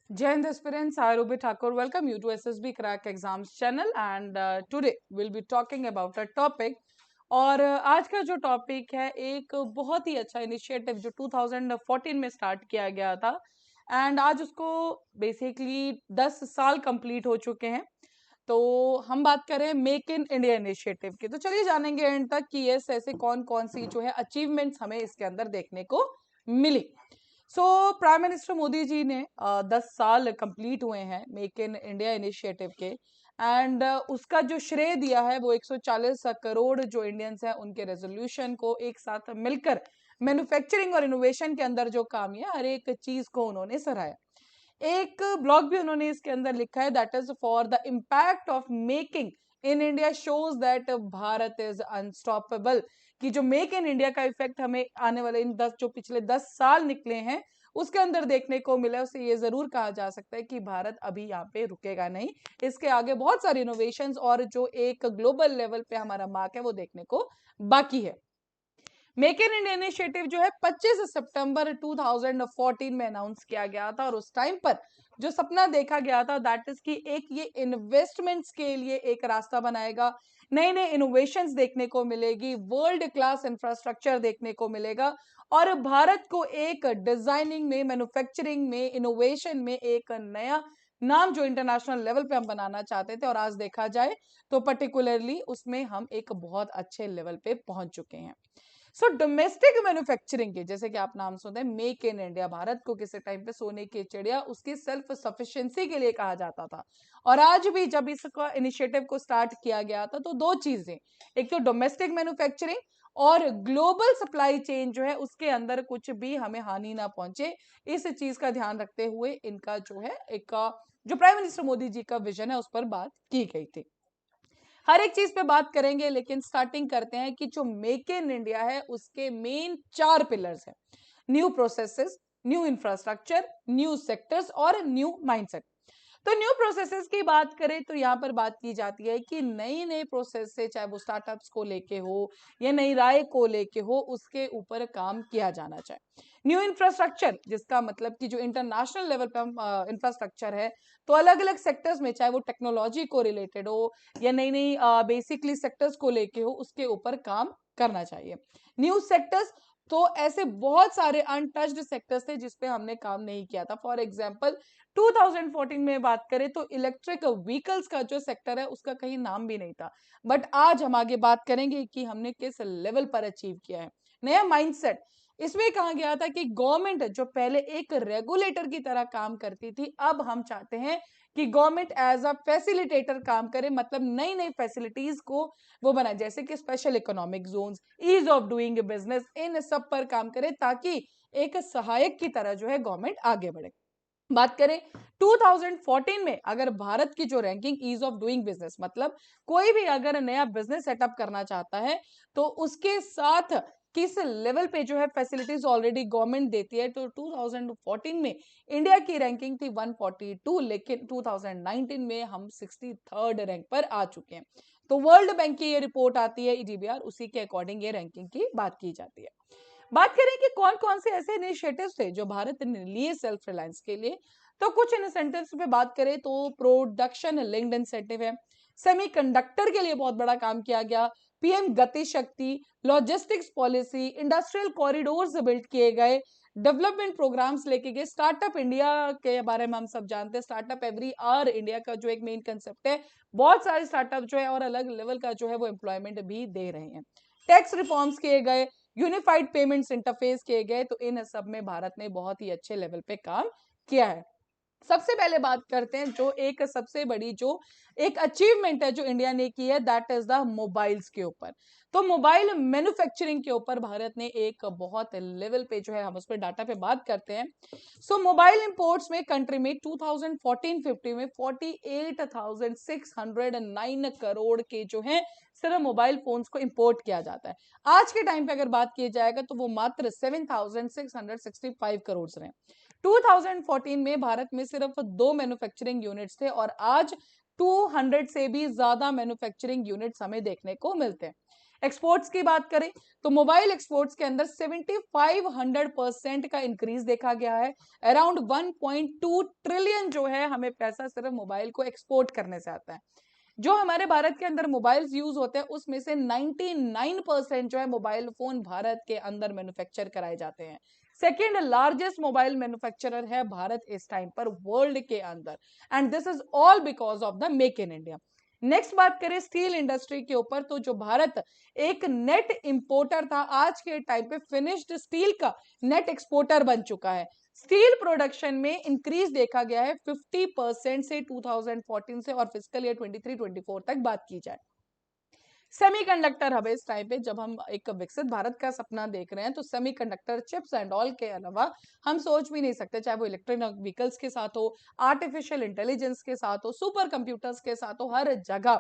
Jai Hind aspirants, I Ruby Thakur welcome you to SSB Crack Exams channel and today we'll be talking about a topic और आज का जो topic है एक बहुत ही अच्छा इनिशिएटिव जो 2014 में स्टार्ट किया गया था एंड आज उसको बेसिकली 10 साल कंप्लीट हो चुके हैं। तो हम बात करें मेक इन इंडिया इनिशिएटिव की, तो चलिए जानेंगे एंड तक कि ये ऐसे कौन कौन सी जो है अचीवमेंट्स हमें इसके अंदर देखने को मिली। प्राइम मिनिस्टर मोदी जी ने 10 साल कंप्लीट हुए हैं मेक इन इंडिया इनिशिएटिव के एंड उसका जो श्रेय दिया है वो 140 करोड़ जो इंडियंस हैं उनके रेजोल्यूशन को एक साथ मिलकर मैन्युफैक्चरिंग और इनोवेशन के अंदर जो काम है हर एक चीज को उन्होंने सराहा। एक ब्लॉग भी उन्होंने इसके अंदर लिखा है that is for the impact of making in India shows that Bharat is unstoppable. कि जो मेक इन इंडिया का इफेक्ट हमें आने वाले इन 10 जो पिछले 10 साल निकले हैं उसके अंदर देखने को मिला, उसे ये जरूर कहा जा सकता है कि भारत अभी यहाँ पे रुकेगा नहीं। इसके आगे बहुत सारी इनोवेशंस और जो एक ग्लोबल लेवल पे हमारा मार्क है वो देखने को बाकी है। मेक इन इंडिया इनिशिएटिव जो है 25 सितंबर 2014 में अनाउंस किया गया था और उस टाइम पर जो सपना देखा गया था दैट इज कि एक ये इन्वेस्टमेंट्स के लिए एक रास्ता बनाएगा, नए नए इनोवेशंस देखने को मिलेगी, वर्ल्ड क्लास इंफ्रास्ट्रक्चर देखने को मिलेगा और भारत को एक डिजाइनिंग में, मैन्युफैक्चरिंग में, इनोवेशन में एक नया नाम जो इंटरनेशनल लेवल पे हम बनाना चाहते थे और आज देखा जाए तो पर्टिकुलरली उसमें हम एक बहुत अच्छे लेवल पे पहुंच चुके हैं। डोमेस्टिक मैन्युफैक्चरिंग के जैसे कि आप नाम सुनते हैं मेक इन इंडिया, भारत को किसी टाइम पे सोने की चिड़िया उसकी सेल्फ सफिशिएंसी के लिए कहा जाता था और आज भी जब इसका इनिशिएटिव को स्टार्ट किया गया था तो दो चीजें, एक तो डोमेस्टिक मैन्युफैक्चरिंग और ग्लोबल सप्लाई चेन जो है उसके अंदर कुछ भी हमें हानि ना पहुंचे, इस चीज का ध्यान रखते हुए इनका जो है एक जो प्राइम मिनिस्टर मोदी जी का विजन है उस पर बात की गई थी। हर एक चीज पे बात करेंगे लेकिन स्टार्टिंग करते हैं कि जो मेक इन इंडिया है उसके मेन 4 पिलर्स हैं: new processes, new infrastructure, new sectors और न्यू माइंडसेट। तो न्यू प्रोसेसेस की बात करें तो यहाँ पर बात की जाती है कि नई नई प्रोसेस से, चाहे वो स्टार्टअप्स को लेके हो या नई राय को लेके हो, उसके ऊपर काम किया जाना चाहिए। न्यू इंफ्रास्ट्रक्चर जिसका मतलब कि जो इंटरनेशनल लेवल पे इंफ्रास्ट्रक्चर है, तो अलग अलग सेक्टर्स में, चाहे वो टेक्नोलॉजी को रिलेटेड हो या नई नई बेसिकली सेक्टर्स को लेके हो, उसके ऊपर काम करना चाहिए। न्यू सेक्टर्स तो ऐसे बहुत सारे अनटच्ड सेक्टर्स थे जिसपे हमने काम नहीं किया था। फॉर एग्जांपल 2014 में बात करें तो इलेक्ट्रिक व्हीकल्स का जो सेक्टर है उसका कहीं नाम भी नहीं था, बट आज हम आगे बात करेंगे कि हमने किस लेवल पर अचीव किया है। नया माइंडसेट, इसमें कहा गया था कि गवर्नमेंट जो पहले एक रेगुलेटर की तरह काम करती थी, अब हम चाहते हैं कि गवर्नमेंट एज अ फैसिलिटेटर काम करे, मतलब नई नई फैसिलिटीज को वो बनाए, जैसे कि special economic zones, ease of doing business, इन सब पर काम करे ताकि एक सहायक की तरह जो है गवर्नमेंट आगे बढ़े। बात करें 2014 में, अगर भारत की जो ranking ease of doing business, मतलब कोई भी अगर नया बिजनेस सेटअप करना चाहता है तो उसके साथ किस लेवल पे जो है फैसिलिटीज ऑलरेडी गवर्नमेंट देती है, तो 2014 में इंडिया की रैंकिंग थी 142, लेकिन 2019 में हम 63rd रैंक पर आ चुके हैं। तो वर्ल्ड बैंक की ये रिपोर्ट आती है ईडीबीआर, उसी के अकॉर्डिंग ये रैंकिंग की बात की जाती है। बात करें कि कौन कौन से ऐसे इनिशिएटिव्स थे जो भारत ने लिए सेल्फ रिलायंस के लिए, तो कुछ इंसेंटिव्स पे बात करें तो प्रोडक्शन लिंक्ड इंसेंटिव है, सेमीकंडक्टर के लिए बहुत बड़ा काम किया गया, पीएम गति शक्ति, logistics policy, industrial corridors build किए गए, डेवलपमेंट प्रोग्राम्स लेके गए, स्टार्टअप इंडिया के बारे में हम सब जानते हैं, स्टार्टअप एवरी आवर इंडिया का जो एक मेन कंसेप्ट है, बहुत सारे स्टार्टअप जो है और अलग लेवल का जो है वो एम्प्लॉयमेंट भी दे रहे हैं। टैक्स रिफॉर्म्स किए गए, यूनिफाइड पेमेंट्स इंटरफेस किए गए, तो इन सब में भारत ने बहुत ही अच्छे लेवल पे काम किया है। सबसे पहले बात करते हैं जो एक सबसे बड़ी जो एक अचीवमेंट है जो इंडिया ने की है, दैट इज द मोबाइल्स के ऊपर। तो मोबाइल मैन्युफैक्चरिंग के ऊपर भारत ने एक बहुत लेवल पे जो है, हम उस पर डाटा पे बात करते हैं। मोबाइल इंपोर्ट्स में कंट्री में 2014-15 में 48,609 करोड़ के जो है सिर्फ मोबाइल फोन्स को इंपोर्ट किया जाता है। आज के टाइम पे अगर बात की जाएगा तो वो मात्र 7,665 करोड़ रहे। 2014 में भारत में सिर्फ 2 मैन्युफैक्चरिंग यूनिट्स थे और आज 200 से भी ज्यादा मैन्युफैक्चरिंग यूनिट्स हमें देखने को मिलते हैं। एक्सपोर्ट्स की बात करें तो मोबाइल एक्सपोर्ट्स के अंदर 7500% का इंक्रीज देखा गया है। अराउंड 1.2 ट्रिलियन जो है हमें पैसा सिर्फ मोबाइल को एक्सपोर्ट करने से आता है। जो हमारे भारत के अंदर मोबाइल्स यूज होते हैं उसमें से 99% जो है मोबाइल फोन भारत के अंदर मैन्युफैक्चर कराए जाते हैं। सेकेंड लार्जेस्ट मोबाइल मैन्युफैक्चरर है भारत इस टाइम पर वर्ल्ड के अंदर, and this is all because of the make in India. Next बात करें स्टील इंडस्ट्री के ऊपर, तो जो भारत एक नेट इंपोर्टर था, आज के टाइम पे फिनिश्ड स्टील का नेट एक्सपोर्टर बन चुका है। स्टील प्रोडक्शन में इंक्रीज देखा गया है 50% से 2014 से, और फिजिकल ईयर 23-24 तक बात की जाए। सेमीकंडक्टर हब इस टाइम पे जब हम एक विकसित भारत का सपना देख रहे हैं तो सेमीकंडक्टर चिप्स एंड ऑल के अलावा हम सोच भी नहीं सकते, चाहे वो इलेक्ट्रॉनिक व्हीकल्स के साथ हो, आर्टिफिशियल इंटेलिजेंस के साथ हो, सुपर कंप्यूटर्स के साथ हो, हर जगह।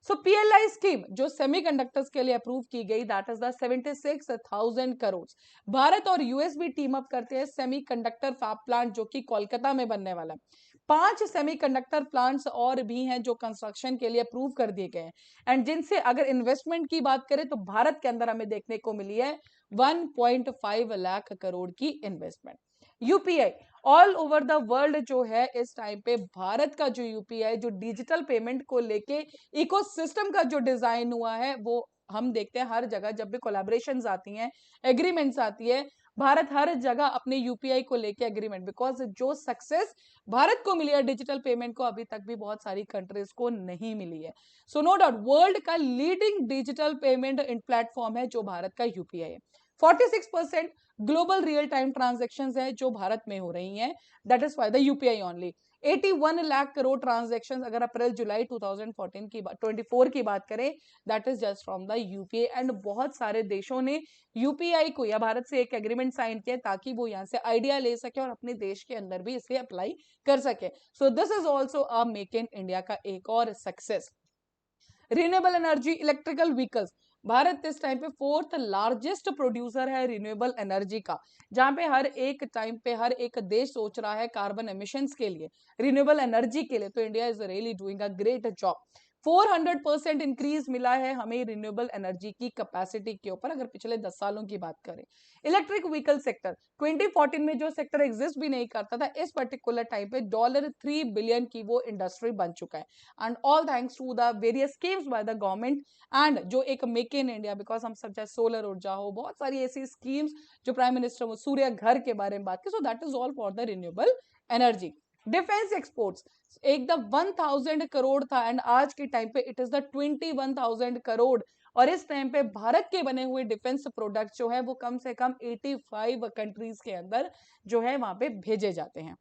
सो पीएलआई स्कीम जो सेमीकंडक्टर्स के लिए अप्रूव की गई, that is the 76,000 crore. Bharat और यूएस भी टीम अप करते हैं सेमीकंडक्टर फैब प्लांट जो कि कोलकाता में बनने वाला है। 5 सेमीकंडक्टर प्लांट्स और भी हैं जो कंस्ट्रक्शन के लिए अप्रूव कर दिए गए हैं, एंड जिनसे अगर इन्वेस्टमेंट की बात करें तो भारत के अंदर हमें देखने को मिली है 1.5 लाख करोड़ की investment. UPI all over the world जो है इस टाइम पे भारत का जो यूपीआई जो डिजिटल पेमेंट को लेके इकोसिस्टम का जो डिजाइन हुआ है वो हम देखते हैं हर जगह जब भी कोलैबोरेशंस आती हैं, एग्रीमेंट्स आती है, भारत हर जगह अपने यूपीआई को लेके एग्रीमेंट, बिकॉज जो सक्सेस भारत को मिली है डिजिटल पेमेंट को अभी तक भी बहुत सारी कंट्रीज को नहीं मिली है। सो नो डाउट वर्ल्ड का लीडिंग डिजिटल पेमेंट प्लेटफॉर्म है जो भारत का यूपीआई है। 46% ग्लोबल रियल टाइम ट्रांजेक्शन है जो भारत में हो रही हैं, that is for the UPI only. 81 lakh crore transaction अगर अप्रैल जुलाई 2014 की 24 की बात करें, that is just from the UPI. And बहुत सारे देशों ने यूपीआई को या भारत से एक एग्रीमेंट साइन किया ताकि वो यहाँ से आइडिया ले सके और अपने देश के अंदर भी इसे अप्लाई कर सके। So this is also a make in India का एक और success. Renewable energy electrical vehicles, Bharat इस टाइम पे 4th लार्जेस्ट प्रोड्यूसर है रिन्यूएबल एनर्जी का, जहां पे हर एक टाइम पे हर एक देश सोच रहा है कार्बन एमिशंस के लिए, रिन्यूएबल एनर्जी के लिए, तो India is really doing a great job. 400% increase मिला है हमें रिन्यूएबल एनर्जी की कैपेसिटी के ऊपर अगर पिछले 10 सालों की बात करें। इलेक्ट्रिक व्हीकल सेक्टर 2014 में जो सेक्टर एग्जिस्ट भी नहीं करता था, इस पर्टिकुलर टाइम पे $3 बिलियन की वो इंडस्ट्री बन चुका है, and all thanks to the various schemes by the government and जो एक मेक इन इंडिया, बिकॉज हम सब चाहे सोलर ऊर्जा हो, बहुत सारी ऐसी स्कीम्स जो प्राइम मिनिस्टर वो सूर्य घर के बारे में बात की, so that is all for the renewable energy. Defence exports एक द 1000 करोड़ था एंड आज के टाइम पे इट इज द 21,000 करोड़, और इस टाइम पे भारत के बने हुए डिफेंस प्रोडक्ट जो है वो कम से कम 85 कंट्रीज के अंदर जो है वहां पे भेजे जाते हैं।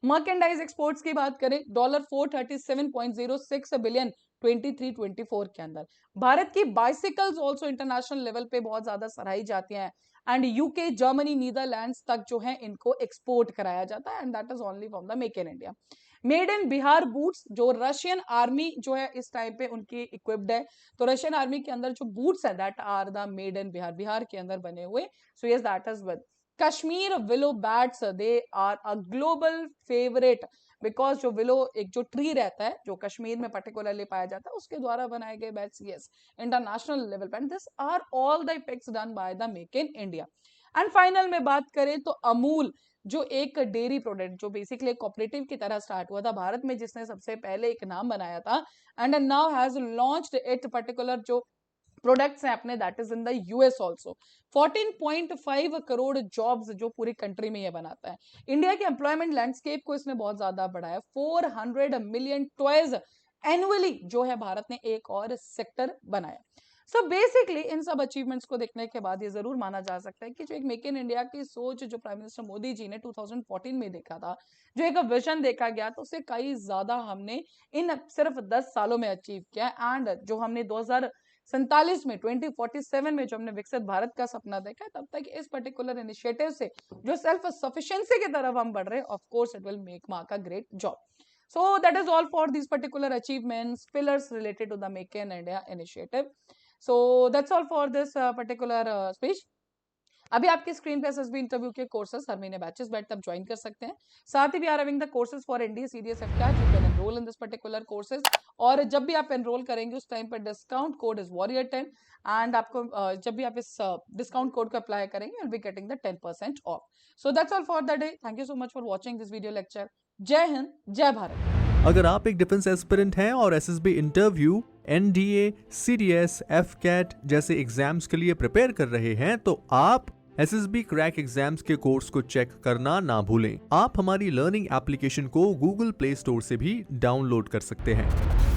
मर्केंडाइज एक्सपोर्ट्स की बात करें, $437.06 बिलियन 23-24 के अंदर। भारत की बाइसिकल्स ऑल्सो इंटरनेशनल लेवल पे बहुत ज्यादा सराही जाती हैं, एंड यूके, जर्मनी, नीदरलैंड्स तक जो है इनको एक्सपोर्ट कराया जाता है, and that is only from the make in India. Made in Bihar boots, जो रशियन आर्मी जो है इस टाइम पे उनकी इक्विप्ड है, तो रशियन आर्मी के अंदर जो बूट्स है that are the made in Bihar, Bihar के अंदर बने हुए। So yes that is with Kashmir willow bats, they are a global favourite, because जो विलो एक जो ट्री रहता है जो कश्मीर में पर्टिकुलरली पाया जाता है उसके द्वारा बनाए गए बैट्स, यस, इंटरनेशनल लेवल पर, this are all the effects done by the make in India. And final में बात करें तो अमूल जो एक डेयरी प्रोडक्ट जो बेसिकली एक कोऑपरेटिव की तरह स्टार्ट हुआ था भारत में, जिसने सबसे पहले एक नाम बनाया था, and now has launched it particular जो प्रोडक्ट्स हैं अपने, that is in the US also. 14.5 crore jobs जो पूरी कंट्री में ये बनाता है। इंडिया के एम्प्लॉयमेंट लैंडस्केप को इसने बहुत ज्यादा बढ़ाया। 400 मिलियन टॉयज एनुअली जो है भारत ने एक और सेक्टर बनाया। सो बेसिकली इन सब अचीवमेंट्स को देखने के बाद ये जरूर माना जा सकता है कि जो एक मेक इन इंडिया की सोच जो प्राइम मिनिस्टर मोदी जी ने 2014 में देखा था, जो एक विजन देखा गया, तो उससे कई ज्यादा हमने इन सिर्फ 10 सालों में अचीव किया, एंड जो हमने 2047 में 2047 में जो हमने विकसित भारत का सपना देखा है, तब तक इस पर्टिकुलर इनिशिएटिव से जो सेल्फ सफिशिएंसी की तरफ हम बढ़ रहे हैं, of course it will make mark a great job. So that is all for these particular achievements, pillars related to the Make in India initiative. So that's all for this particular speech. अभी आपकी screen पे SSB interview के courses हर महीने batches बैठ तब join कर सकते हैं। साथ ही we are having the courses for NDA CDS AFCAT, you can enrol enroll in this particular courses. और जब भी आप enroll करेंगे उस टाइम पर discount code is warrior10 and आपको जब भी आप इस discount code को apply करेंगे you'll be getting the 10% off. So that's all for the day. Thank you so much for watching this video lecture. जय हिंद, जय भारत। अगर आप एक डिफेंस एस्पिरेंट हैं और SSB interview, NDA, CDS, AFCAT जैसे एग्जाम्स के लिए प्रिपेयर कर रहे हैं तो आप एसएसबी क्रैक एग्जाम्स के कोर्स को चेक करना ना भूलें। आप हमारी लर्निंग एप्लीकेशन को गूगल प्ले स्टोर से भी डाउनलोड कर सकते हैं।